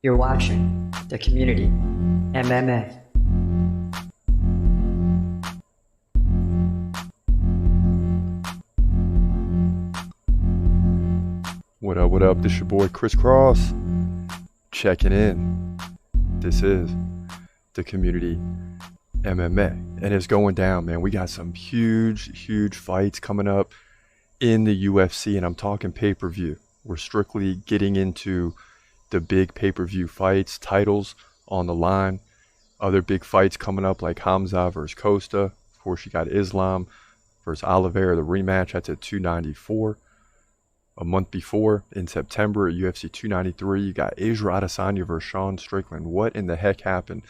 You're watching the Community MMA. What up, what up? This your boy Chris Cross checking in. This is the Community MMA, and it's going down, man. We got some huge fights coming up in the UFC, and I'm talking pay-per-view. We're strictly getting into the big pay-per-view fights, titles on the line, other big fights coming up like Khamzat versus Costa. Of course, you got Islam versus Oliveira, the rematch. That's at 294. A month before, in September at UFC 293, you got Adesanya versus Strickland. What in the heck happened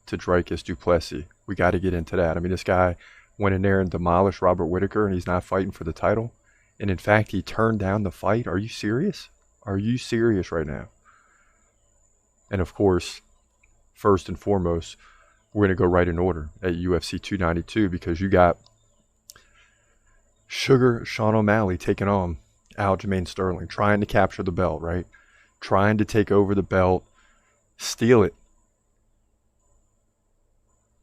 to Dricus du Plessis? We got to get into that. I mean, this guy went in there and demolished Robert Whittaker, and he's not fighting for the title. And in fact, he turned down the fight. Are you serious? Are you serious right now? And of course, first and foremost, we're going to go right in order at UFC 292 because you got Sugar Sean O'Malley taking on Aljamain Sterling, trying to capture the belt, right? Trying to take over the belt, steal it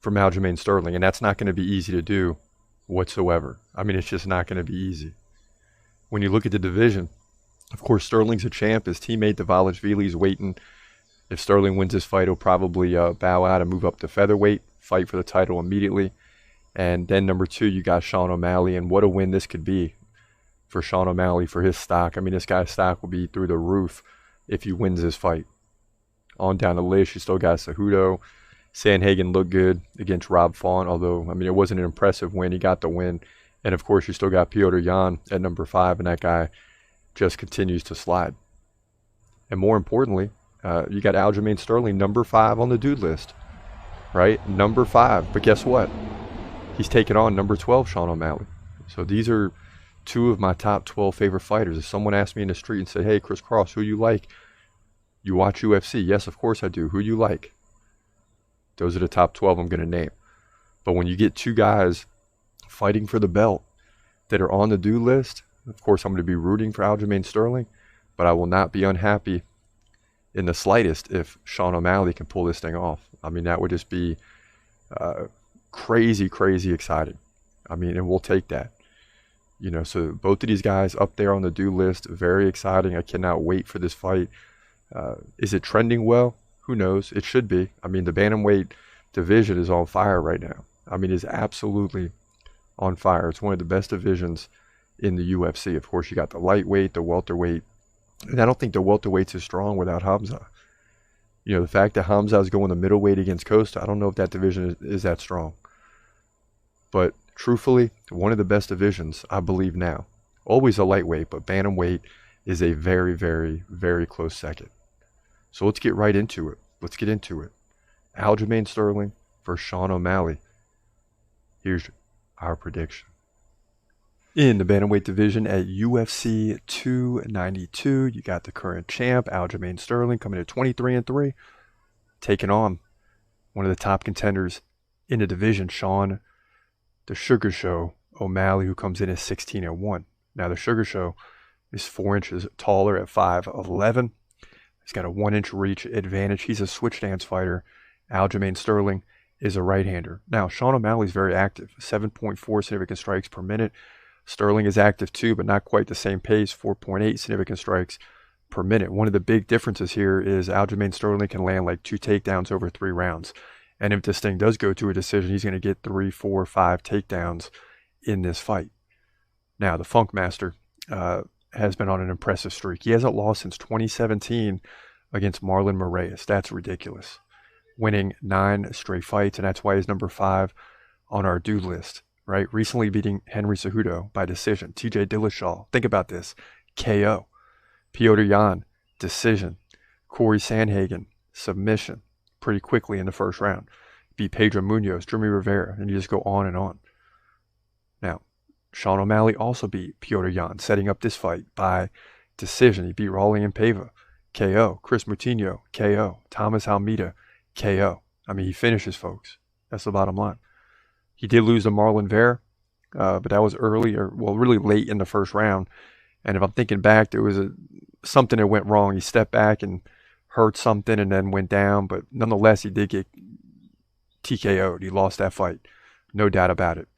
from Aljamain Sterling. And that's not going to be easy to do whatsoever. I mean, it's just not going to be easy. When you look at the division, of course, Sterling's a champ. His teammate, Dvalishvili's waiting. If Sterling wins this fight, he'll probably bow out and move up to featherweight, fight for the title immediately. And then number two, you got Sean O'Malley. And what a win this could be for Sean O'Malley, for his stock. I mean, this guy's stock will be through the roof if he wins this fight. On down the list, you still got Cejudo. Sandhagen looked good against Rob Font, although, I mean, it wasn't an impressive win. He got the win. And, of course, you still got Petr Yan at number 5, and that guy just continues to slide. And more importantly, you got Aljamain Sterling, number 5 on the dude list, right? Number 5. But guess what? He's taking on number 12, Sean O'Malley. So these are two of my top 12 favorite fighters. If someone asked me in the street and said, hey, Chris Cross, who you like? You watch UFC? Yes, of course I do. Who you like? Those are the top 12 I'm going to name. But when you get two guys fighting for the belt that are on the do list, of course I'm going to be rooting for Aljamain Sterling, but I will not be unhappy in the slightest if Sean O'Malley can pull this thing off. I mean, that would just be crazy exciting. I mean, and we'll take that. You know, so both of these guys up there on the do list, very exciting. I cannot wait for this fight. Is it trending well? Who knows? It should be. I mean, the bantamweight division is on fire right now. I mean, it's absolutely on fire. It's one of the best divisions in the UFC. Of course, you got the lightweight, the welterweight. And I don't think the welterweight's as strong without Khamzat. You know, the fact that Khamzat is going the middleweight against Costa, I don't know if that division is that strong. But truthfully, one of the best divisions, I believe now. Always a lightweight, but bantamweight is a very close second. So let's get right into it. Let's get into it. Aljamain Sterling versus Sean O'Malley. Here's our prediction. In the bantamweight division at UFC 292, you got the current champ, Aljamain Sterling, coming at 23-3, taking on one of the top contenders in the division, Sean the Sugar Show O'Malley, who comes in at 16-1. Now, the Sugar Show is 4 inches taller at 5'11". He's got a 1-inch reach advantage. He's a switch stance fighter. Aljamain Sterling is a right-hander. Now, Sean O'Malley's very active, 7.4 significant strikes per minute. Sterling is active too, but not quite the same pace, 4.8 significant strikes per minute. One of the big differences here is Aljamain Sterling can land like 2 takedowns over 3 rounds. And if this thing does go to a decision, he's going to get 3, 4, 5 takedowns in this fight. Now, the Funk Master has been on an impressive streak. He hasn't lost since 2017 against Marlon Moraes. That's ridiculous. Winning 9 straight fights, and that's why he's number 5 on our dude list, right? Recently beating Henry Cejudo by decision. TJ Dillashaw, think about this, KO. Petr Yan, decision. Corey Sandhagen, submission, pretty quickly in the first round. Beat Pedro Munoz, Jimmy Rivera, and you just go on and on. Now, Sean O'Malley also beat Petr Yan, setting up this fight by decision. He beat Raulian Paiva, KO. Chris Moutinho, KO. Thomas Almeida, KO. I mean, he finishes, folks. That's the bottom line. He did lose to Marlon Vera, but that was early, or well, really late in the first round. And if I'm thinking back, there was something that went wrong. He stepped back and hurt something and then went down, but nonetheless, he did get TKO'd. He lost that fight, no doubt about it.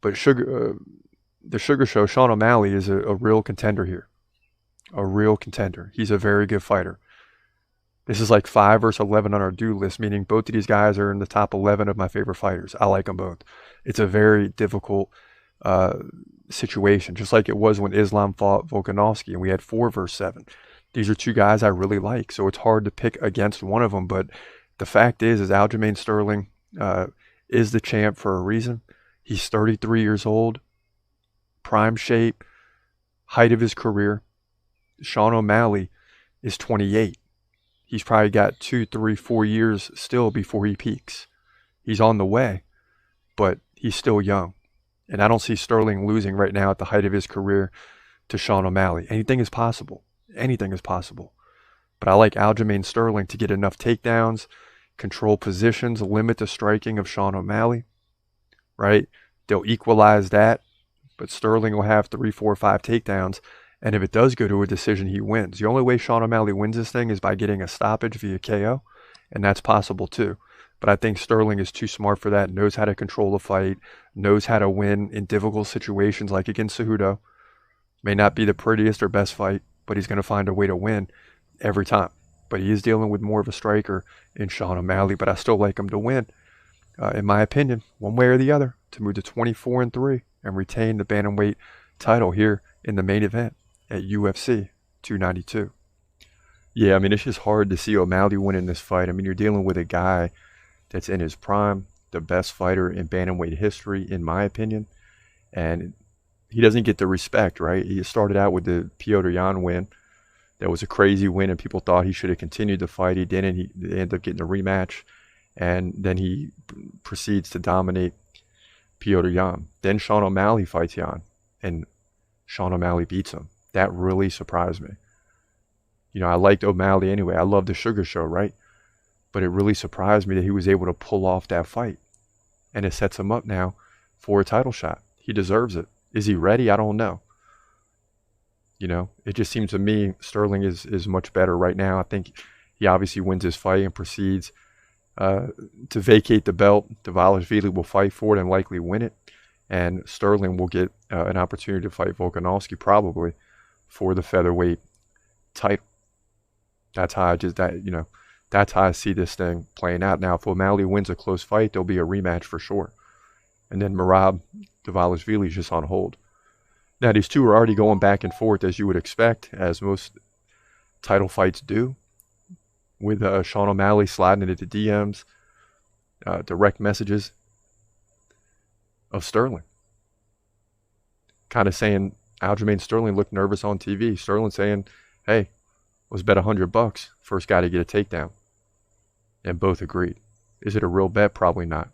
But the Sugar Show, Sean O'Malley is a real contender here, a real contender. He's a very good fighter. This is like 5 versus 11 on our do list, meaning both of these guys are in the top 11 of my favorite fighters. I like them both. It's a very difficult situation, just like it was when Islam fought Volkanovski and we had 4 versus 7. These are two guys I really like, so it's hard to pick against one of them. But the fact is Aljamain Sterling is the champ for a reason. He's 33 years old, prime shape, height of his career. Sean O'Malley is 28. He's probably got 2, 3, 4 years still before he peaks. He's on the way, but he's still young. And I don't see Sterling losing right now at the height of his career to Sean O'Malley. Anything is possible. Anything is possible. But I like Aljamain Sterling to get enough takedowns, control positions, limit the striking of Sean O'Malley, right? They'll equalize that, but Sterling will have 3, 4, 5 takedowns. And if it does go to a decision, he wins. The only way Sean O'Malley wins this thing is by getting a stoppage via KO, and that's possible too. But I think Sterling is too smart for that, knows how to control the fight, knows how to win in difficult situations like against Cejudo. May not be the prettiest or best fight, but he's going to find a way to win every time. But he is dealing with more of a striker in Sean O'Malley, but I still like him to win, in my opinion, one way or the other, to move to 24-3 and retain the bantamweight title here in the main event at UFC 292. Yeah, I mean, it's just hard to see O'Malley winning this fight. I mean, you're dealing with a guy that's in his prime, the best fighter in bantamweight history, in my opinion. And he doesn't get the respect, right? He started out with the Petr Yan win. That was a crazy win, and people thought he should have continued the fight. He didn't. He ended up getting a rematch. And then he proceeds to dominate Petr Yan. Then Sean O'Malley fights Yan, and Sean O'Malley beats him. That really surprised me. You know, I liked O'Malley anyway. I love the Sugar Show, right? But it really surprised me that he was able to pull off that fight. And it sets him up now for a title shot. He deserves it. Is he ready? I don't know. You know, it just seems to me Sterling is much better right now. I think he obviously wins his fight and proceeds to vacate the belt. Dvalishvili will fight for it and likely win it. And Sterling will get an opportunity to fight Volkanovski probably for the featherweight title. That's how that's how I see this thing playing out. Now, if O'Malley wins a close fight, there'll be a rematch for sure. And then Merab Dvalishvili is just on hold. Now, these two are already going back and forth, as you would expect, as most title fights do, with Sean O'Malley sliding into the DMs, direct messages of Sterling. Kind of saying, Aljamain Sterling looked nervous on TV. Sterling saying, hey, let's bet $100. First guy to get a takedown. And both agreed. Is it a real bet? Probably not.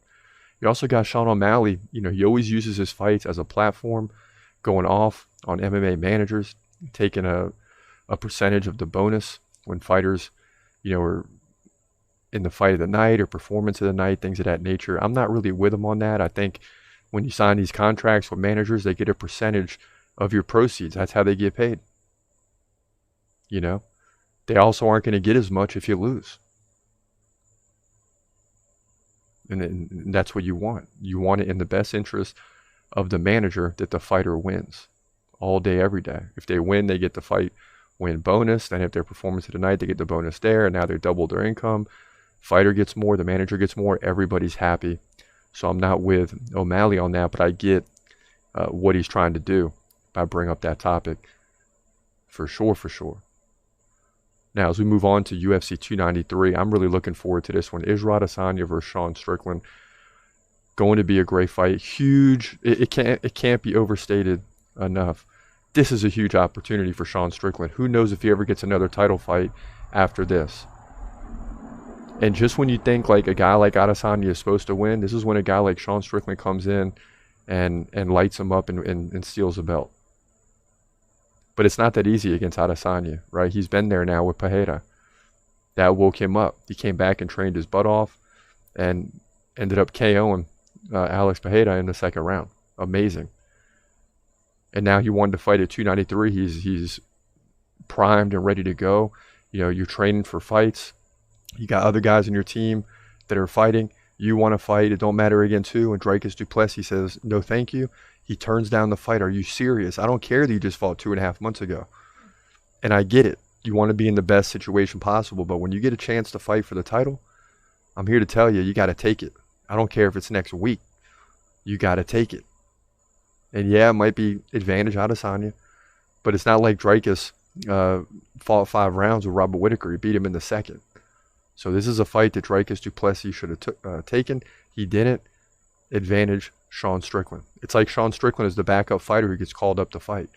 You also got Sean O'Malley. You know, he always uses his fights as a platform, going off on MMA managers, taking a percentage of the bonus when fighters, you know, are in the fight of the night or performance of the night, things of that nature. I'm not really with him on that. I think when you sign these contracts with managers, they get a percentage of your proceeds. That's how they get paid. You know, they also aren't going to get as much if you lose. And that's what you want. You want it in the best interest of the manager that the fighter wins all day, every day. If they win, they get the fight win bonus. Then if their performance of the night, they get the bonus there. And now they double their income. Fighter gets more, the manager gets more. Everybody's happy. So I'm not with O'Malley on that, but I get what he's trying to do by bringing up that topic. For sure, for sure. Now, as we move on to UFC 293, I'm really looking forward to this one. Israel Adesanya versus Sean Strickland. Going to be a great fight. Huge. It can't be overstated enough. This is a huge opportunity for Sean Strickland. Who knows if he ever gets another title fight after this. And just when you think like a guy like Adesanya is supposed to win, this is when a guy like Sean Strickland comes in and lights him up and steals the belt. But it's not that easy against Adesanya, right? He's been there now with Pereira. That woke him up. He came back and trained his butt off and ended up KOing Alex Pereira in the second round. Amazing. And now he wanted to fight at 293. He's primed and ready to go. You know, you're training for fights. You got other guys in your team that are fighting. You want to fight. It don't matter against who. And Dricus du Plessis says, no, thank you. He turns down the fight. Are you serious? I don't care that you just fought 2.5 months ago. And I get it. You want to be in the best situation possible. But when you get a chance to fight for the title, I'm here to tell you, you got to take it. I don't care if it's next week. You got to take it. And yeah, it might be advantage Adesanya, but it's not like Dricus fought 5 rounds with Robert Whittaker. He beat him in the second. So this is a fight that Dricus du Plessis should have taken. He didn't. Advantage Sean Strickland. It's like Sean Strickland is the backup fighter who gets called up to fight.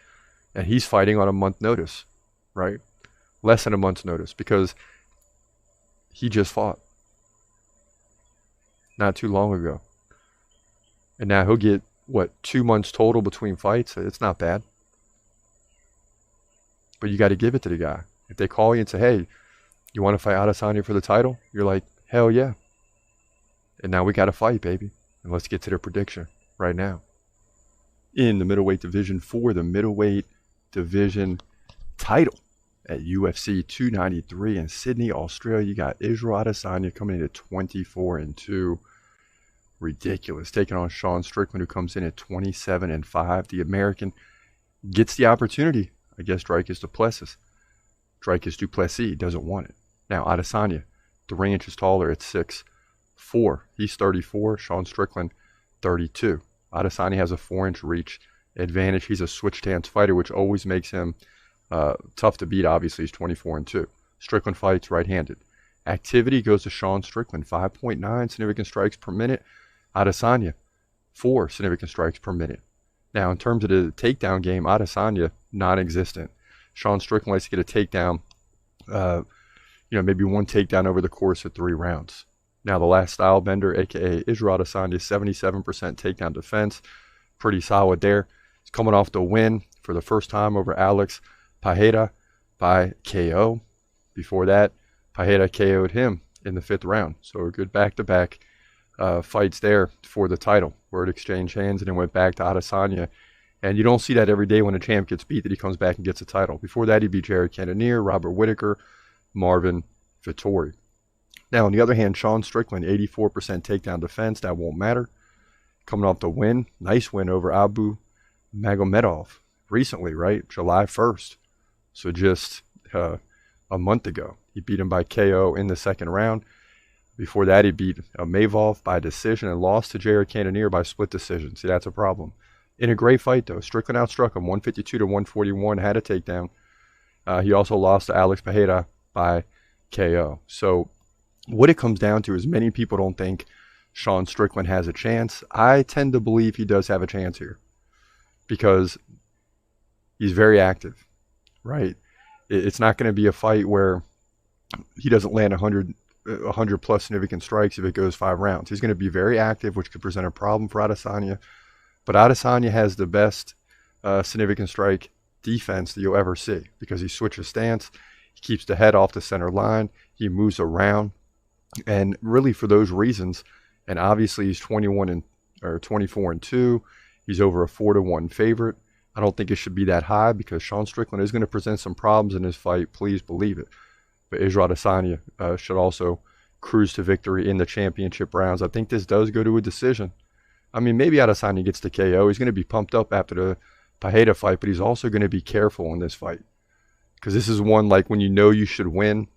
And he's fighting on a month notice, right? Less than a month's notice because he just fought not too long ago. And now he'll get, what, 2 months total between fights? It's not bad. But you got to give it to the guy. If they call you and say, hey, you want to fight Adesanya for the title? You're like, hell yeah. And now we got to fight, baby. And let's get to the prediction right now. In the middleweight division for the middleweight division title at UFC 293 in Sydney, Australia, you got Israel Adesanya coming in at 24-2. Ridiculous. Taking on Sean Strickland, who comes in at 27-5. The American gets the opportunity against Dricus du Plessis. Dricus du Plessis doesn't want it. Now, Adesanya, 3 inches taller at 6'4". He's 34. Sean Strickland, 32. Adesanya has a 4-inch reach advantage. He's a switch stance fighter, which always makes him tough to beat. Obviously, he's 24-2. Strickland fights right-handed. Activity goes to Sean Strickland, 5.9 significant strikes per minute. Adesanya, 4 significant strikes per minute. Now, in terms of the takedown game, Adesanya, non-existent. Sean Strickland likes to get a takedown, maybe 1 takedown over the course of 3 rounds. Now, the last style bender, a.k.a. Israel Adesanya, 77% takedown defense. Pretty solid there. He's coming off the win for the first time over Alex Pereira by KO. Before that, Pereira KO'd him in the 5th round. So a good back-to-back fights there for the title, where it exchanged hands and then went back to Adesanya. And you don't see that every day when a champ gets beat, that he comes back and gets a title. Before that, he beat Jared Cannonier, Robert Whittaker, Marvin Vettori. Now, on the other hand, Sean Strickland, 84% takedown defense. That won't matter. Coming off the win, nice win over Abu Magomedov recently, right? July 1st. So just a month ago. He beat him by KO in the 2nd round. Before that, he beat Mavov by decision and lost to Jared Cannonier by split decision. See, that's a problem. In a great fight, though. Strickland outstruck him 152-141, had a takedown. He also lost to Alex Pereira by KO. So what it comes down to is many people don't think Sean Strickland has a chance. I tend to believe he does have a chance here because he's very active, right? It's not going to be a fight where he doesn't land 100 plus significant strikes if it goes 5 rounds. He's going to be very active, which could present a problem for Adesanya. But Adesanya has the best significant strike defense that you'll ever see because he switches stance. He keeps the head off the center line. He moves around. And really for those reasons, and obviously he's 24-2. He's over a 4-1 favorite. I don't think it should be that high because Sean Strickland is going to present some problems in this fight. Please believe it. But Israel Adesanya should also cruise to victory in the championship rounds. I think this does go to a decision. I mean, maybe Adesanya gets the KO. He's going to be pumped up after the Pereira fight, but he's also going to be careful in this fight. Because this is one, like, when you know you should win,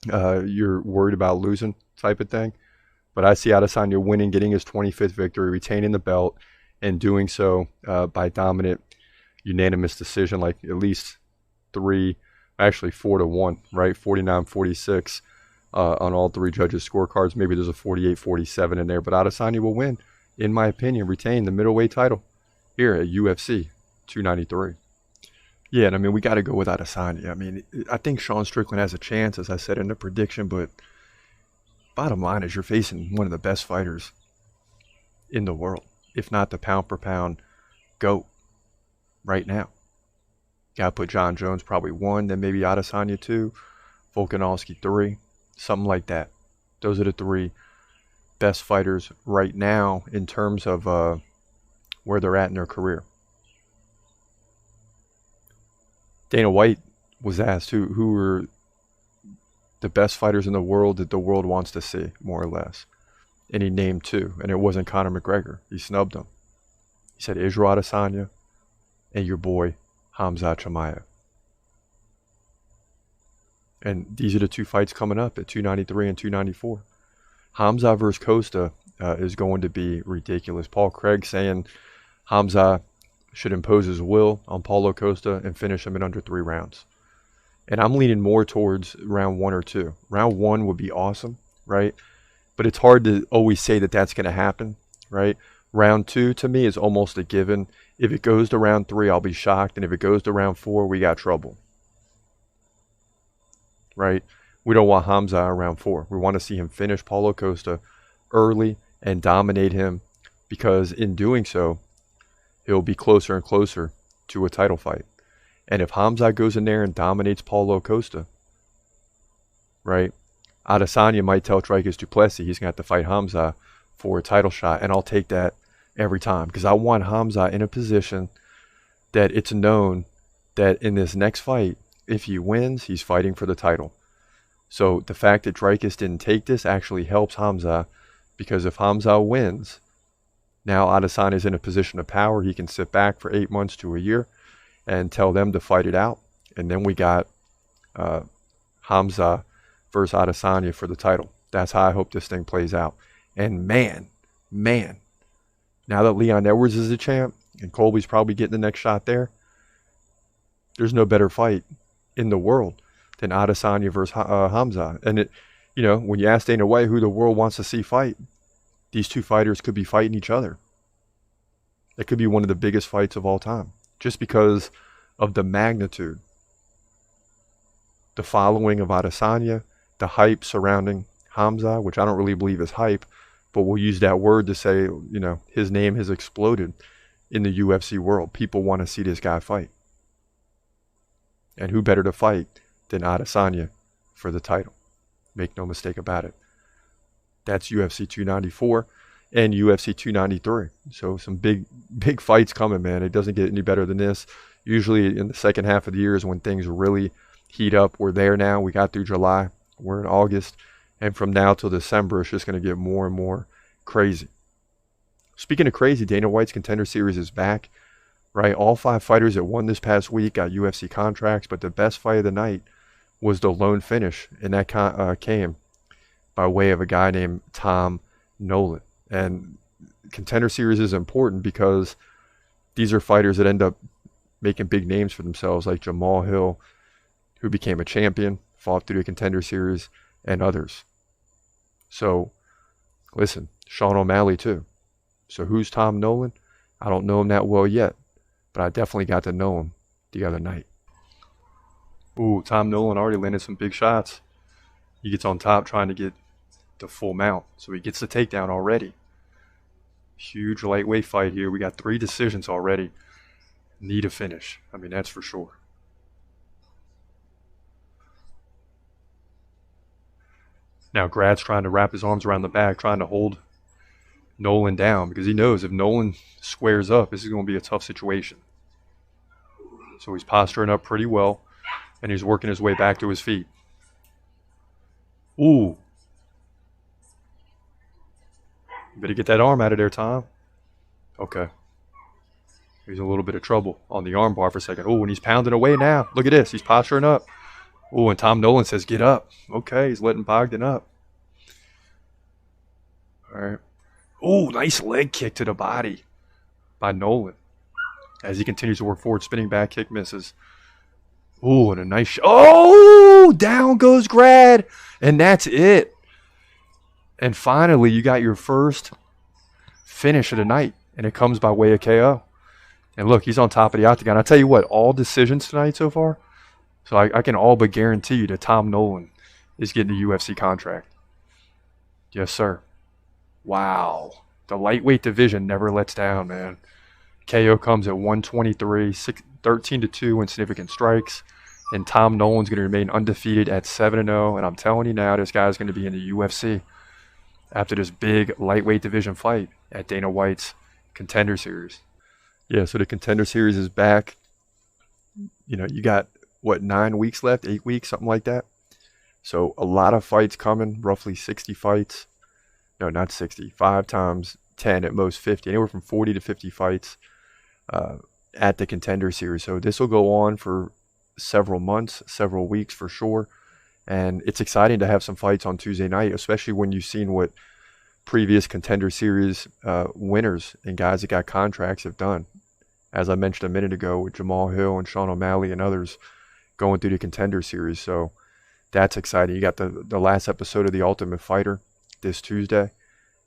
you're worried about losing type of thing. But I see Adesanya winning, getting his 25th victory, retaining the belt, and doing so by dominant, unanimous decision, like at least 4-1, right? 49-46 on all 3 judges' scorecards. Maybe there's a 48-47 in there, but Adesanya will win, in my opinion, retain the middleweight title here at UFC 293. Yeah, and I mean, we got to go with Adesanya. I mean, I think Sean Strickland has a chance, as I said in the prediction, but bottom line is you're facing one of the best fighters in the world, if not the pound-for-pound GOAT right now. Got to put John Jones probably 1, then maybe Adesanya 2, Volkanovski 3, something like that. Those are the 3 best fighters right now in terms of where they're at in their career. Dana White was asked who were the best fighters in the world that the world wants to see, more or less. And he named two, and it wasn't Conor McGregor. He snubbed them. He said Israel Adesanya and your boy Khamzat Chimaev. And these are the two fights coming up at 293 and 294. Khamzat versus Costa is going to be ridiculous. Paul Craig saying Khamzat should impose his will on Paulo Costa and finish him in under 3 rounds. And I'm leaning more towards round 1 or 2. Round 1 would be awesome, right? But it's hard to always say that that's going to happen, right? Round 2 to me is almost a given. If it goes to round 3, I'll be shocked. And if it goes to round 4, we got trouble, right? We don't want Khamzat in round 4. We want to see him finish Paulo Costa early and dominate him, because in doing so, he'll be closer and closer to a title fight. And if Khamzat goes in there and dominates Paulo Costa, right, Adesanya might tell Dricus du Plessis he's going to have to fight Khamzat for a title shot, and I'll take that every time, because I want Khamzat in a position that it's known that in this next fight, if he wins, he's fighting for the title. So the fact that Dricus didn't take this actually helps Khamzat, because if Khamzat wins, now Adesanya is in a position of power. He can sit back for 8 months to a year and tell them to fight it out. And then we got Khamzat versus Adesanya for the title. That's how I hope this thing plays out. And man, now that Leon Edwards is the champ and Colby's probably getting the next shot there's no better fight in the world than Adesanya versus Khamzat. And when you ask Dana White who the world wants to see fight, these two fighters could be fighting each other. It could be one of the biggest fights of all time, just because of the magnitude, the following of Adesanya, the hype surrounding Khamzat, which I don't really believe is hype, but we'll use that word to say, his name has exploded in the UFC world. People want to see this guy fight. And who better to fight than Adesanya for the title? Make no mistake about it. That's UFC 294 and UFC 293. So some big fights coming, man. It doesn't get any better than this. Usually in the second half of the year is when things really heat up. We're there now. We got through July. We're in August. And from now till December, it's just going to get more and more crazy. Speaking of crazy, Dana White's Contender Series is back, right? All 5 fighters that won this past week got UFC contracts, but the best fight of the night was the lone finish, and that came by way of a guy named Tom Nolan. And Contender Series is important because these are fighters that end up making big names for themselves, like Jamal Hill, who became a champion, fought through the Contender Series, and others. So, listen, Sean O'Malley too. So who's Tom Nolan? I don't know him that well yet, but I definitely got to know him the other night. Ooh, Tom Nolan already landed some big shots. He gets on top trying to get the full mount, so he gets the takedown already. Huge lightweight fight here. We got 3 decisions already. Need a finish. I mean, that's for sure. Now Grad's trying to wrap his arms around the back, trying to hold Nolan down, because he knows if Nolan squares up, this is going to be a tough situation. So he's posturing up pretty well, and he's working his way back to his feet. Ooh. You better get that arm out of there, Tom. Okay. He's in a little bit of trouble on the arm bar for a second. Oh, and he's pounding away now. Look at this. He's posturing up. Oh, and Tom Nolan says, get up. Okay, he's letting Bogdan up. All right. Oh, nice leg kick to the body by Nolan. As he continues to work forward, spinning back kick misses. Oh, and a nice shot. Oh, down goes Grad. And that's it. And finally, you got your first finish of the night. And it comes by way of KO. And look, he's on top of the octagon. I tell you what, all decisions tonight so far. So I can all but guarantee you that Tom Nolan is getting a UFC contract. Yes, sir. Wow. The lightweight division never lets down, man. KO comes at 123, 13-2 in significant strikes. And Tom Nolan's going to remain undefeated at 7-0. And I'm telling you now, this guy's going to be in the UFC after this big lightweight division fight at Dana White's Contender Series. Yeah, so the Contender Series is back. You got, 9 weeks left, 8 weeks, something like that, So a lot of fights coming, roughly 60 fights. No, not 60. 5 times 10 at most 50. Anywhere from 40 to 50 fights at the Contender Series. So this will go on for several months, several weeks for sure. And it's exciting to have some fights on Tuesday night, especially when you've seen what previous Contender Series winners and guys that got contracts have done. As I mentioned a minute ago with Jamal Hill and Sean O'Malley and others going through the Contender Series. So that's exciting. You got the last episode of The Ultimate Fighter this Tuesday.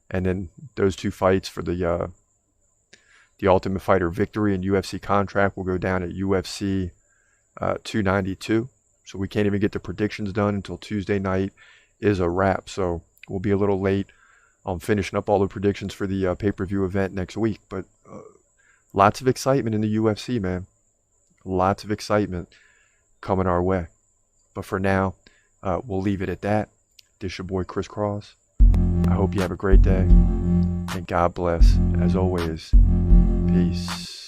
And then those 2 fights for the Ultimate Fighter victory and UFC contract will go down at UFC 292. So we can't even get the predictions done until Tuesday night is a wrap. So we'll be a little late on finishing up all the predictions for the pay-per-view event next week. But lots of excitement in the UFC, man. Lots of excitement coming our way. But for now, we'll leave it at that. This your boy Chris Cross. I hope you have a great day. And God bless. As always, peace.